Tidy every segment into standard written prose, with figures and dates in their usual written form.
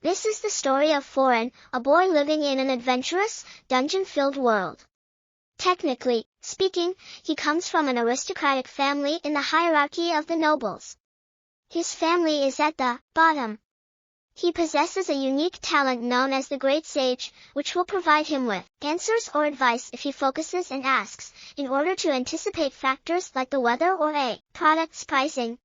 This is the story of Foreign, a boy living in an adventurous, dungeon-filled world. Technically speaking, he comes from an aristocratic family in the hierarchy of the nobles. His family is at the bottom. He possesses a unique talent known as the Great Sage, which will provide him with answers or advice if he focuses and asks, in order to anticipate factors like the weather or a product's pricing.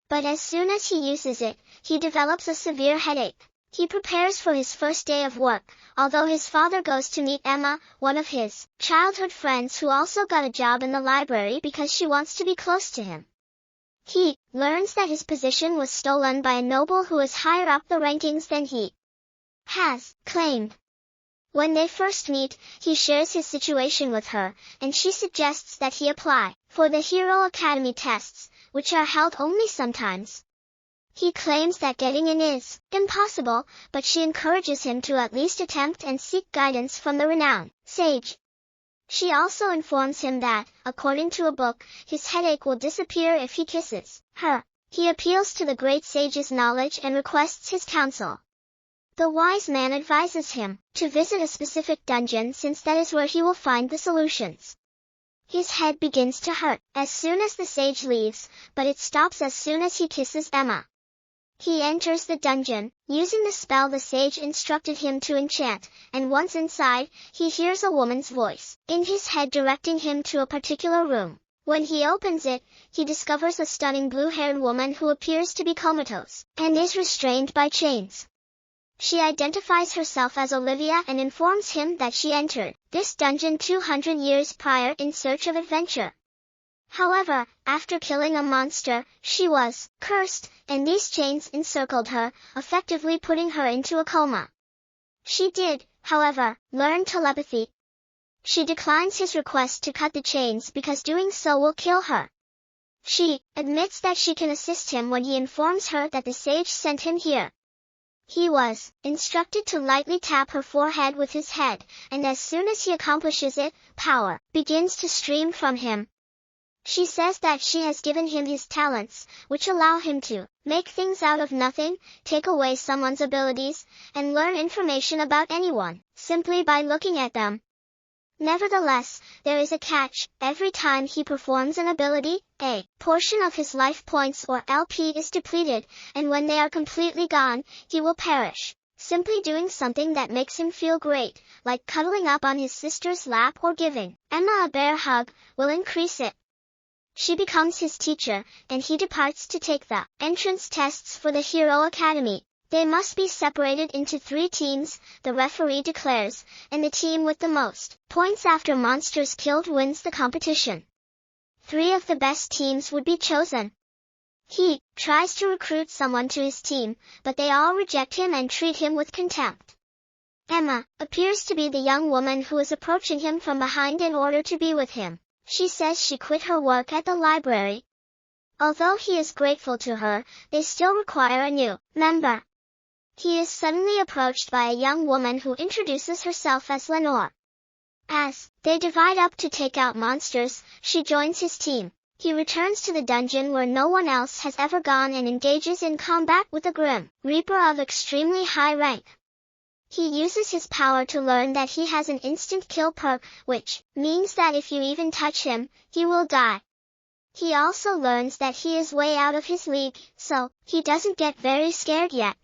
But as soon as he uses it, he develops a severe headache. He prepares for his first day of work, although his father goes to meet Emma, one of his childhood friends who also got a job in the library because she wants to be close to him. He learns that his position was stolen by a noble who is higher up the rankings than he has claimed. When they first meet, he shares his situation with her, and she suggests that he apply for the Hero Academy tests, which are held only sometimes. He claims that getting in is impossible, but she encourages him to at least attempt and seek guidance from the renowned sage. She also informs him that, according to a book, his headache will disappear if he kisses her. He appeals to the great sage's knowledge and requests his counsel. The wise man advises him to visit a specific dungeon since that is where he will find the solutions. His head begins to hurt as soon as the sage leaves, but it stops as soon as he kisses Emma. He enters the dungeon, using the spell the sage instructed him to enchant, and once inside, he hears a woman's voice in his head directing him to a particular room. When he opens it, he discovers a stunning blue-haired woman who appears to be comatose, and is restrained by chains. She identifies herself as Olivia and informs him that she entered this dungeon 200 years prior in search of adventure. However, after killing a monster, she was cursed, and these chains encircled her, effectively putting her into a coma. She did, however, learn telepathy. She declines his request to cut the chains because doing so will kill her. She admits that she can assist him when he informs her that the sage sent him here. He was instructed to lightly tap her forehead with his head, and as soon as he accomplishes it, power begins to stream from him. She says that she has given him his talents, which allow him to make things out of nothing, take away someone's abilities, and learn information about anyone, simply by looking at them. Nevertheless, there is a catch. Every time he performs an ability, a portion of his life points or LP is depleted, and when they are completely gone, he will perish. Simply doing something that makes him feel great, like cuddling up on his sister's lap or giving Emma a bear hug, will increase it. She becomes his teacher, and he departs to take the entrance tests for the Hero Academy. They must be separated into 3 teams, the referee declares, and the team with the most points after monsters killed wins the competition. 3 of the best teams would be chosen. He tries to recruit someone to his team, but they all reject him and treat him with contempt. Emma appears to be the young woman who is approaching him from behind in order to be with him. She says she quit her work at the library. Although he is grateful to her, they still require a new member. He is suddenly approached by a young woman who introduces herself as Lenore. As they divide up to take out monsters, she joins his team. He returns to the dungeon where no one else has ever gone and engages in combat with a Grim Reaper of extremely high rank. He uses his power to learn that he has an instant kill perk, which means that if you even touch him, he will die. He also learns that he is way out of his league, so he doesn't get very scared yet.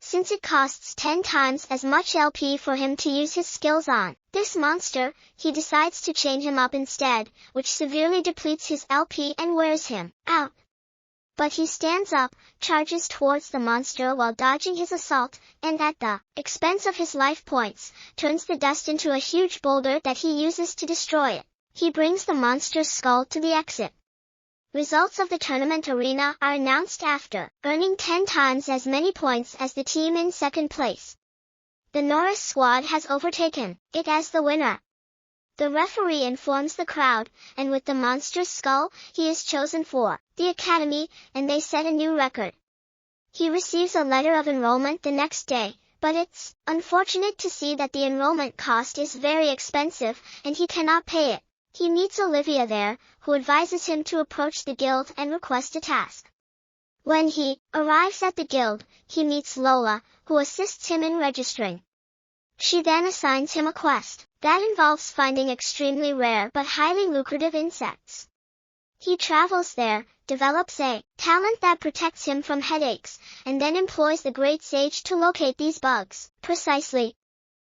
Since it costs 10 times as much LP for him to use his skills on this monster, he decides to chain him up instead, which severely depletes his LP and wears him out. But he stands up, charges towards the monster while dodging his assault, and at the expense of his life points, turns the dust into a huge boulder that he uses to destroy it. He brings the monster's skull to the exit. Results of the tournament arena are announced after earning 10 times as many points as the team in second place. The Norris squad has overtaken it as the winner. The referee informs the crowd, and with the monster's skull, he is chosen for the academy, and they set a new record. He receives a letter of enrollment the next day, but it's unfortunate to see that the enrollment cost is very expensive, and he cannot pay it. He meets Olivia there, who advises him to approach the guild and request a task. When he arrives at the guild, he meets Lola, who assists him in registering. She then assigns him a quest that involves finding extremely rare but highly lucrative insects. He travels there, develops a talent that protects him from headaches, and then employs the great sage to locate these bugs precisely.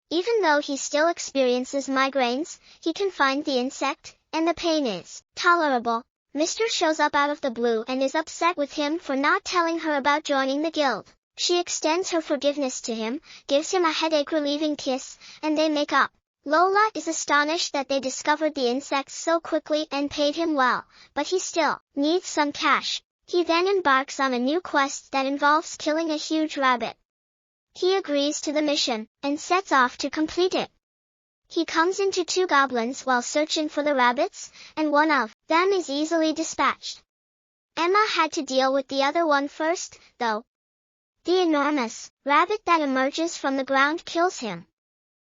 Even though he still experiences migraines, he can find the insect, and the pain is tolerable. Mr. shows up out of the blue and is upset with him for not telling her about joining the guild. She extends her forgiveness to him, gives him a headache-relieving kiss, and they make up. Lola is astonished that they discovered the insects so quickly and paid him well, but he still needs some cash. He then embarks on a new quest that involves killing a huge rabbit. He agrees to the mission, and sets off to complete it. He comes into two goblins while searching for the rabbits, and one of them is easily dispatched. Emma had to deal with the other one first, though. The enormous rabbit that emerges from the ground kills him.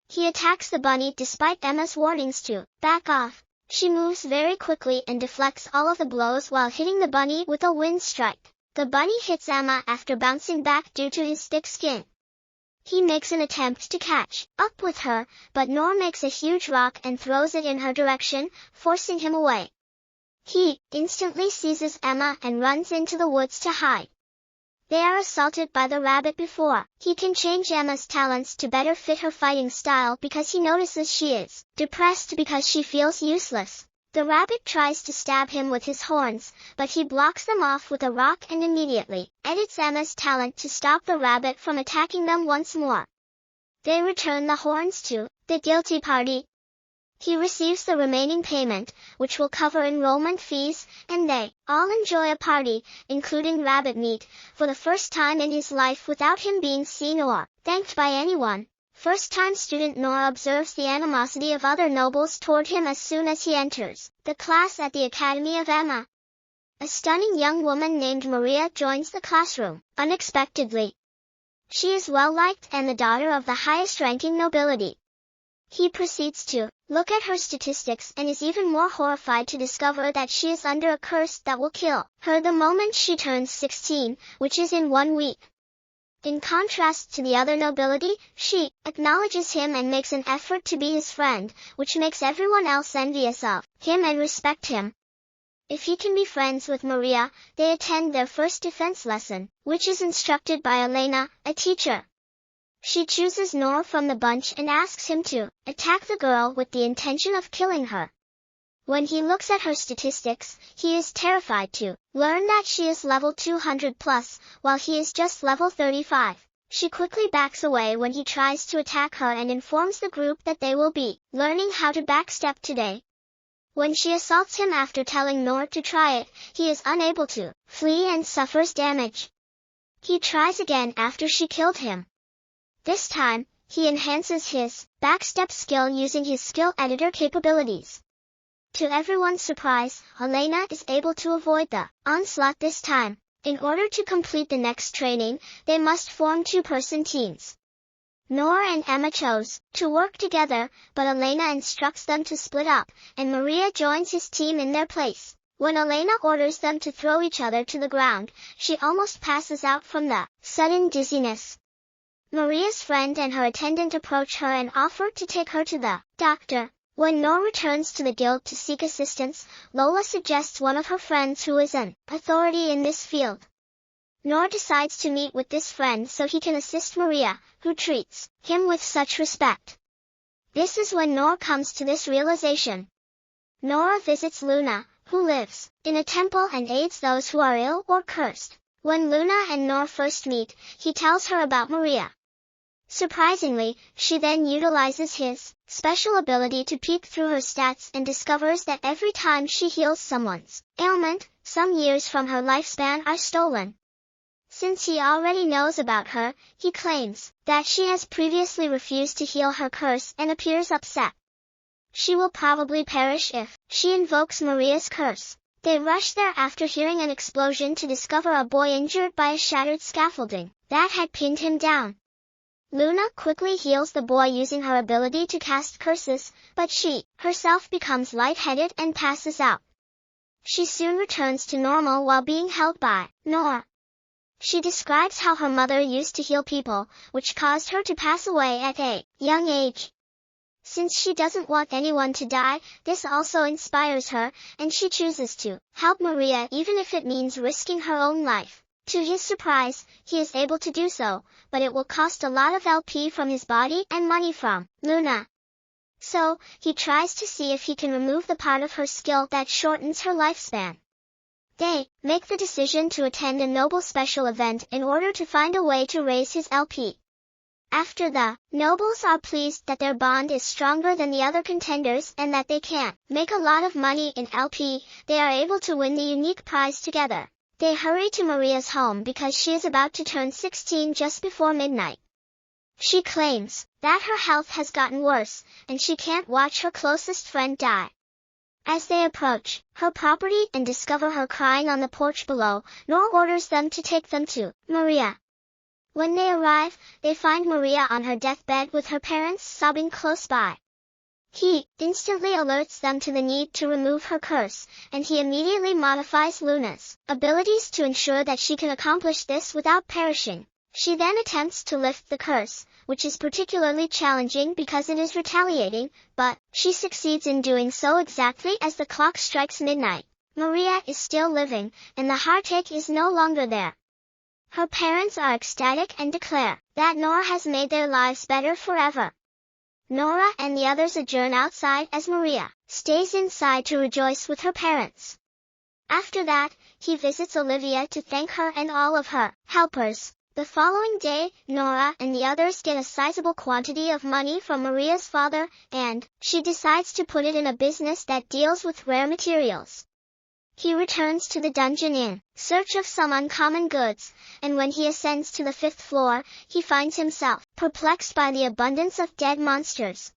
He attacks the bunny despite Emma's warnings to back off. She moves very quickly and deflects all of the blows while hitting the bunny with a wind strike. The bunny hits Emma after bouncing back due to his thick skin. He makes an attempt to catch up with her, but Nor makes a huge rock and throws it in her direction, forcing him away. He instantly seizes Emma and runs into the woods to hide. They are assaulted by the rabbit before he can change Emma's talents to better fit her fighting style because he notices she is depressed because she feels useless. The rabbit tries to stab him with his horns, but he blocks them off with a rock and immediately edits Emma's talent to stop the rabbit from attacking them once more. They return the horns to the guilty party. He receives the remaining payment, which will cover enrollment fees, and they all enjoy a party, including rabbit meat, for the first time in his life without him being seen or thanked by anyone. First-time student Nor observes the animosity of other nobles toward him as soon as he enters the class at the Academy of Emma. A stunning young woman named Maria joins the classroom, unexpectedly. She is well-liked and the daughter of the highest-ranking nobility. He proceeds to look at her statistics and is even more horrified to discover that she is under a curse that will kill her the moment she turns 16, which is in 1 week. In contrast to the other nobility, she acknowledges him and makes an effort to be his friend, which makes everyone else envious of him and respect him. If he can be friends with Maria, they attend their first defense lesson, which is instructed by Elena, a teacher. She chooses Nor from the bunch and asks him to attack the girl with the intention of killing her. When he looks at her statistics, he is terrified to learn that she is level 200 plus, while he is just level 35. She quickly backs away when he tries to attack her and informs the group that they will be learning how to backstep today. When she assaults him after telling Nor to try it, he is unable to flee and suffers damage. He tries again after she killed him. This time, he enhances his backstep skill using his skill editor capabilities. To everyone's surprise, Elena is able to avoid the onslaught this time. In order to complete the next training, they must form two-person teams. Nor and Emma chose to work together, but Elena instructs them to split up, and Maria joins his team in their place. When Elena orders them to throw each other to the ground, she almost passes out from the sudden dizziness. Maria's friend and her attendant approach her and offer to take her to the doctor. When Nor returns to the guild to seek assistance, Lola suggests one of her friends who is an authority in this field. Nor decides to meet with this friend so he can assist Maria, who treats him with such respect. This is when Nor comes to this realization. Nora visits Luna, who lives in a temple and aids those who are ill or cursed. When Luna and Nor first meet, he tells her about Maria. Surprisingly, she then utilizes his special ability to peek through her stats and discovers that every time she heals someone's ailment, some years from her lifespan are stolen. Since he already knows about her, he claims that she has previously refused to heal her curse and appears upset. She will probably perish if she invokes Maria's curse. They rush there after hearing an explosion to discover a boy injured by a shattered scaffolding that had pinned him down. Luna quickly heals the boy using her ability to cast curses, but she herself becomes lightheaded and passes out. She soon returns to normal while being held by Nor. She describes how her mother used to heal people, which caused her to pass away at a young age. Since she doesn't want anyone to die, this also inspires her, and she chooses to help Maria even if it means risking her own life. To his surprise, he is able to do so, but it will cost a lot of LP from his body and money from Luna. So, he tries to see if he can remove the part of her skill that shortens her lifespan. They make the decision to attend a noble special event in order to find a way to raise his LP. After the nobles are pleased that their bond is stronger than the other contenders and that they can make a lot of money in LP, they are able to win the unique prize together. They hurry to Maria's home because she is about to turn 16 just before midnight. She claims that her health has gotten worse, and she can't watch her closest friend die. As they approach her property and discover her crying on the porch below, Nora orders them to take them to Maria. When they arrive, they find Maria on her deathbed with her parents sobbing close by. He instantly alerts them to the need to remove her curse, and he immediately modifies Luna's abilities to ensure that she can accomplish this without perishing. She then attempts to lift the curse, which is particularly challenging because it is retaliating, but she succeeds in doing so exactly as the clock strikes midnight. Maria is still living, and the heartache is no longer there. Her parents are ecstatic and declare that Nora has made their lives better forever. Nora and the others adjourn outside as Maria stays inside to rejoice with her parents. After that, he visits Olivia to thank her and all of her helpers. The following day, Nora and the others get a sizable quantity of money from Maria's father, and she decides to put it in a business that deals with rare materials. He returns to the dungeon in search of some uncommon goods, and when he ascends to the 5th floor, he finds himself perplexed by the abundance of dead monsters.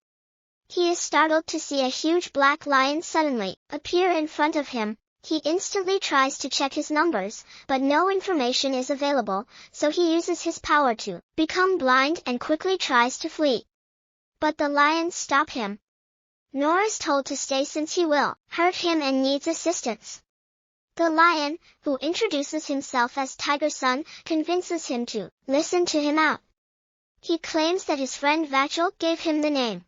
He is startled to see a huge black lion suddenly appear in front of him. He instantly tries to check his numbers, but no information is available, so he uses his power to become blind and quickly tries to flee. But the lions stop him. Nora is told to stay since he will hurt him and needs assistance. The lion, who introduces himself as Tiger Son, convinces him to listen to him out. He claims that his friend Vachel gave him the name.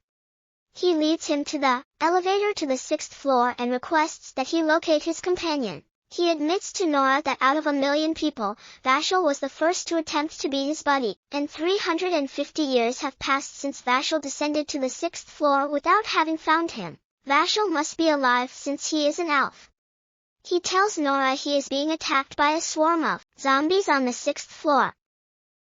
He leads him to the elevator to the 6th floor and requests that he locate his companion. He admits to Nora that out of 1,000,000 people, Vachel was the first to attempt to be his buddy, and 350 years have passed since Vachel descended to the 6th floor without having found him. Vachel must be alive since he is an elf. He tells Nora he is being attacked by a swarm of zombies on the 6th floor.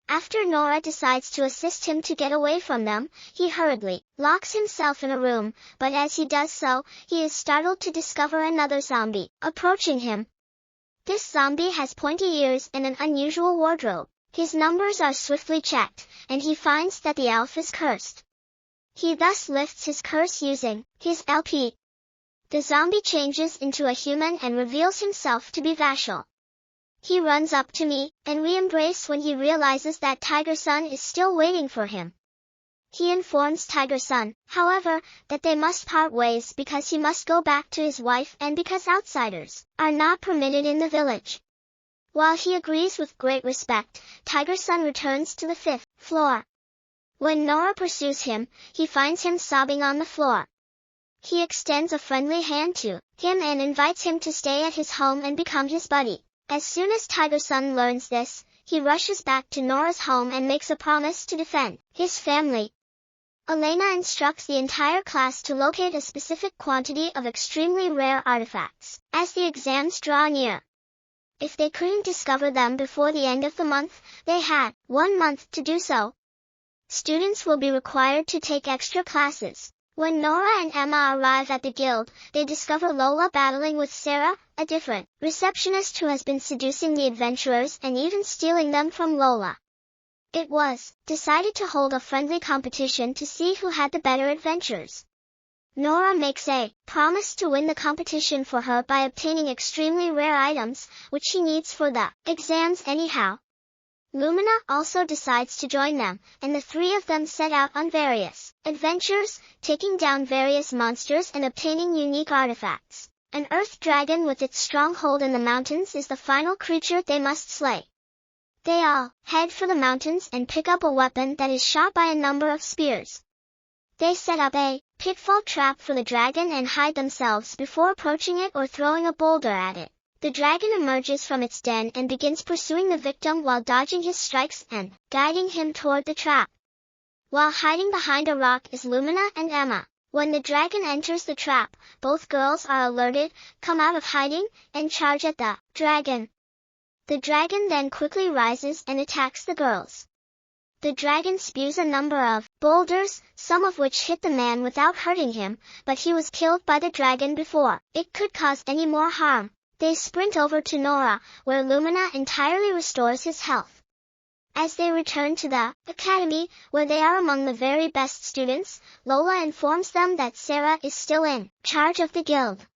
After Nora decides to assist him to get away from them, he hurriedly locks himself in a room, but as he does so, he is startled to discover another zombie approaching him. This zombie has pointy ears and an unusual wardrobe. His numbers are swiftly checked, and he finds that the elf is cursed. He thus lifts his curse using his LP. The zombie changes into a human and reveals himself to be Vachel. He runs up to me, and we embrace when he realizes that Tiger Son is still waiting for him. He informs Tiger Son, however, that they must part ways because he must go back to his wife and because outsiders are not permitted in the village. While he agrees with great respect, Tiger Son returns to the 5th floor. When Nora pursues him, he finds him sobbing on the floor. He extends a friendly hand to him and invites him to stay at his home and become his buddy. As soon as Tiger Son learns this, he rushes back to Nora's home and makes a promise to defend his family. Elena instructs the entire class to locate a specific quantity of extremely rare artifacts as the exams draw near. If they couldn't discover them before the end of the month, they had 1 month to do so. Students will be required to take extra classes. When Nora and Emma arrive at the guild, they discover Lola battling with Sarah, a different receptionist who has been seducing the adventurers and even stealing them from Lola. It was decided to hold a friendly competition to see who had the better adventures. Nora makes a promise to win the competition for her by obtaining extremely rare items, which she needs for the exams anyhow. Lumina also decides to join them, and the 3 of them set out on various adventures, taking down various monsters and obtaining unique artifacts. An earth dragon with its stronghold in the mountains is the final creature they must slay. They all head for the mountains and pick up a weapon that is shot by a number of spears. They set up a pitfall trap for the dragon and hide themselves before approaching it or throwing a boulder at it. The dragon emerges from its den and begins pursuing the victim while dodging his strikes and guiding him toward the trap. While hiding behind a rock is Lumina and Emma. When the dragon enters the trap, both girls are alerted, come out of hiding, and charge at the dragon. The dragon then quickly rises and attacks the girls. The dragon spews a number of boulders, some of which hit the man without hurting him, but he was killed by the dragon before it could cause any more harm. They sprint over to Nora, where Lumina entirely restores his health. As they return to the academy, where they are among the very best students, Lola informs them that Sarah is still in charge of the guild.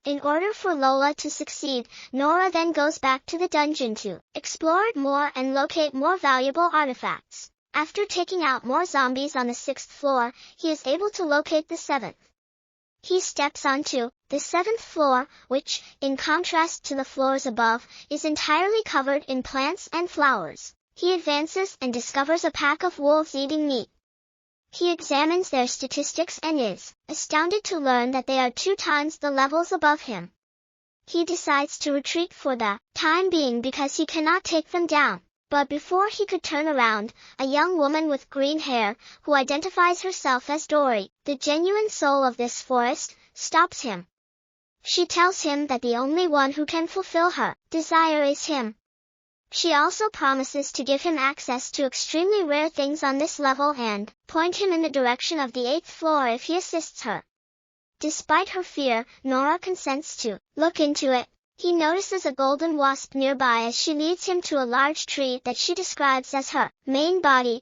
In order for Lola to succeed, Nora then goes back to the dungeon to explore it more and locate more valuable artifacts. After taking out more zombies on the 6th floor, he is able to locate the 7th. He steps onto the 7th floor, which, in contrast to the floors above, is entirely covered in plants and flowers. He advances and discovers a pack of wolves eating meat. He examines their statistics and is astounded to learn that they are 2 times the levels above him. He decides to retreat for the time being because he cannot take them down. But before he could turn around, a young woman with green hair, who identifies herself as Dory, the genuine soul of this forest, stops him. She tells him that the only one who can fulfill her desire is him. She also promises to give him access to extremely rare things on this level and point him in the direction of the 8th floor if he assists her. Despite her fear, Nora consents to look into it. He notices a golden wasp nearby as she leads him to a large tree that she describes as her main body.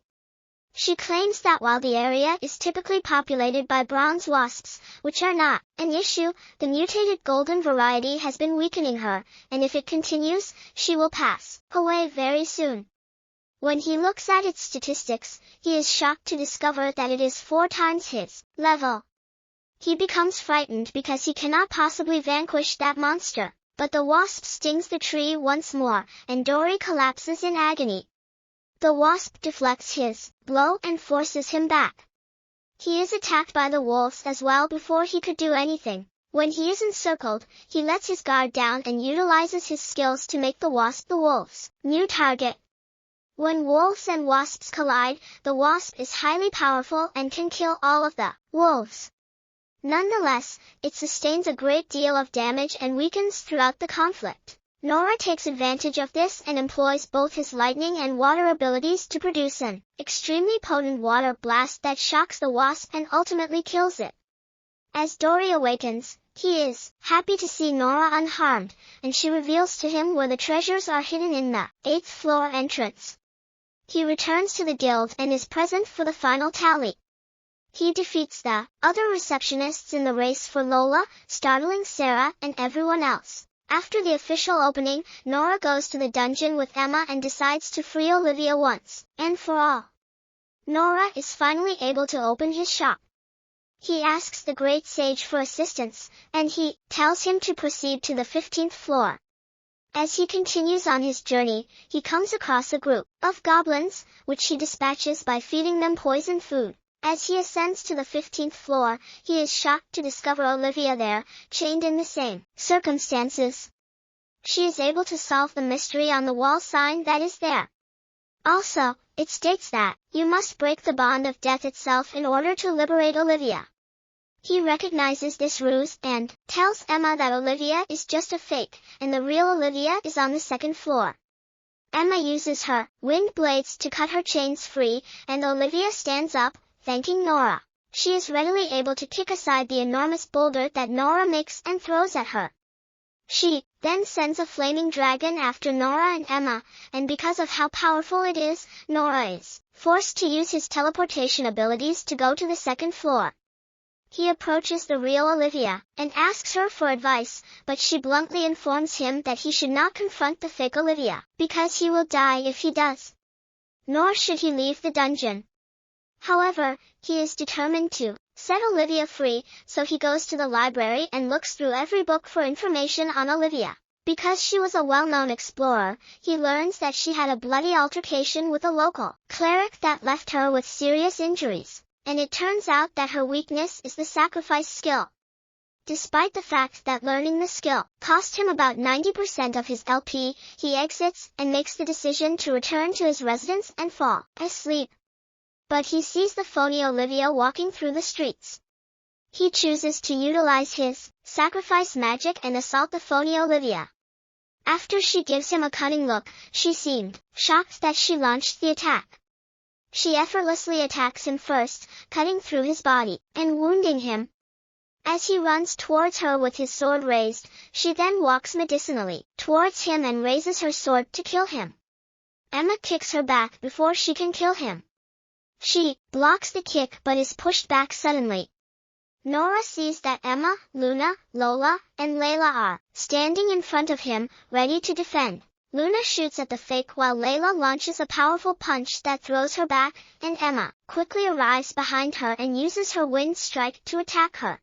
She claims that while the area is typically populated by bronze wasps, which are not an issue, the mutated golden variety has been weakening her, and if it continues, she will pass away very soon. When he looks at its statistics, he is shocked to discover that it is 4 times his level. He becomes frightened because he cannot possibly vanquish that monster, but the wasp stings the tree once more, and Dory collapses in agony. The wasp deflects his blow and forces him back. He is attacked by the wolves as well before he could do anything. When he is encircled, he lets his guard down and utilizes his skills to make the wasp the wolves' new target. When wolves and wasps collide, the wasp is highly powerful and can kill all of the wolves. Nonetheless, it sustains a great deal of damage and weakens throughout the conflict. Nora takes advantage of this and employs both his lightning and water abilities to produce an extremely potent water blast that shocks the wasp and ultimately kills it. As Dory awakens, he is happy to see Nora unharmed, and she reveals to him where the treasures are hidden in the 8th floor entrance. He returns to the guild and is present for the final tally. He defeats the other receptionists in the race for Lola, startling Sarah and everyone else. After the official opening, Nora goes to the dungeon with Emma and decides to free Olivia once and for all. Nora is finally able to open his shop. He asks the great sage for assistance, and he tells him to proceed to the 15th floor. As he continues on his journey, he comes across a group of goblins, which he dispatches by feeding them poison food. As he ascends to the 15th floor, he is shocked to discover Olivia there, chained in the same circumstances. She is able to solve the mystery on the wall sign that is there. Also, it states that you must break the bond of death itself in order to liberate Olivia. He recognizes this ruse and tells Emma that Olivia is just a fake, and the real Olivia is on the 2nd floor. Emma uses her winged blades to cut her chains free, and Olivia stands up, thanking Nora. She is readily able to kick aside the enormous boulder that Nora makes and throws at her. She then sends a flaming dragon after Nora and Emma, and because of how powerful it is, Nora is forced to use his teleportation abilities to go to the 2nd floor. He approaches the real Olivia, and asks her for advice, but she bluntly informs him that he should not confront the fake Olivia, because he will die if he does. Nor should he leave the dungeon. However, he is determined to set Olivia free, so he goes to the library and looks through every book for information on Olivia. Because she was a well-known explorer, he learns that she had a bloody altercation with a local cleric that left her with serious injuries, and it turns out that her weakness is the sacrifice skill. Despite the fact that learning the skill cost him about 90% of his LP, he exits and makes the decision to return to his residence and fall asleep. But he sees the phony Olivia walking through the streets. He chooses to utilize his sacrifice magic and assault the phony Olivia. After she gives him a cunning look, she seemed shocked that she launched the attack. She effortlessly attacks him first, cutting through his body and wounding him. As he runs towards her with his sword raised, she then walks medicinally towards him and raises her sword to kill him. Emma kicks her back before she can kill him. She blocks the kick but is pushed back suddenly. Nora sees that Emma, Luna, Lola, and Layla are standing in front of him, ready to defend. Luna shoots at the fake while Layla launches a powerful punch that throws her back, and Emma quickly arrives behind her and uses her wind strike to attack her.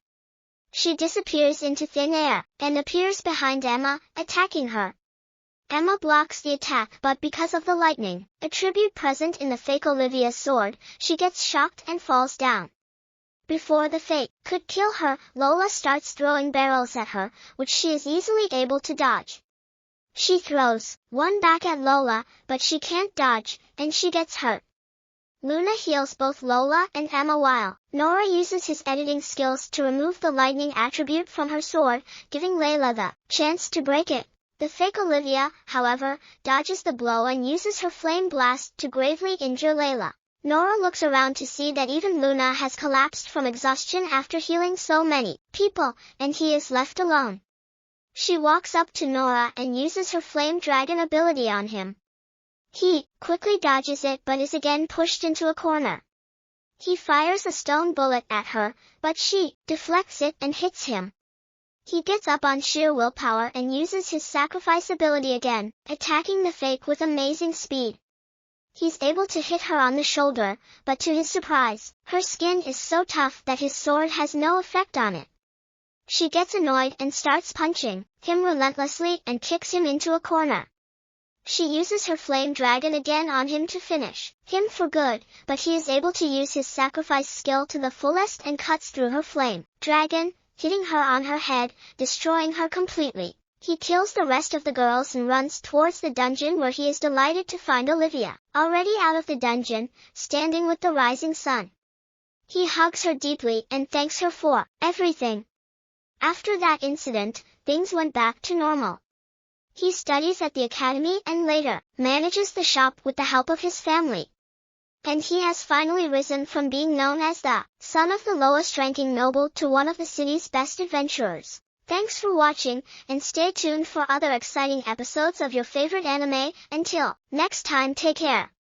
She disappears into thin air, and appears behind Emma, attacking her. Emma blocks the attack but because of the lightning, attribute present in the fake Olivia's sword, she gets shocked and falls down. Before the fake could kill her, Lola starts throwing barrels at her, which she is easily able to dodge. She throws one back at Lola, but she can't dodge, and she gets hurt. Luna heals both Lola and Emma while Nora uses his editing skills to remove the lightning attribute from her sword, giving Layla the chance to break it. The fake Olivia, however, dodges the blow and uses her flame blast to gravely injure Layla. Nora looks around to see that even Luna has collapsed from exhaustion after healing so many people, and he is left alone. She walks up to Nora and uses her flame dragon ability on him. He quickly dodges it but is again pushed into a corner. He fires a stone bullet at her, but she deflects it and hits him. He gets up on sheer willpower and uses his sacrifice ability again, attacking the fake with amazing speed. He's able to hit her on the shoulder, but to his surprise, her skin is so tough that his sword has no effect on it. She gets annoyed and starts punching him relentlessly and kicks him into a corner. She uses her flame dragon again on him to finish him for good, but he is able to use his sacrifice skill to the fullest and cuts through her flame dragon, hitting her on her head, destroying her completely. He kills the rest of the girls and runs towards the dungeon where he is delighted to find Olivia, already out of the dungeon, standing with the rising sun. He hugs her deeply and thanks her for everything. After that incident, things went back to normal. He studies at the academy and later manages the shop with the help of his family. And he has finally risen from being known as the son of the lowest-ranking noble to one of the city's best adventurers. Thanks for watching, and stay tuned for other exciting episodes of your favorite anime. Until next time, take care.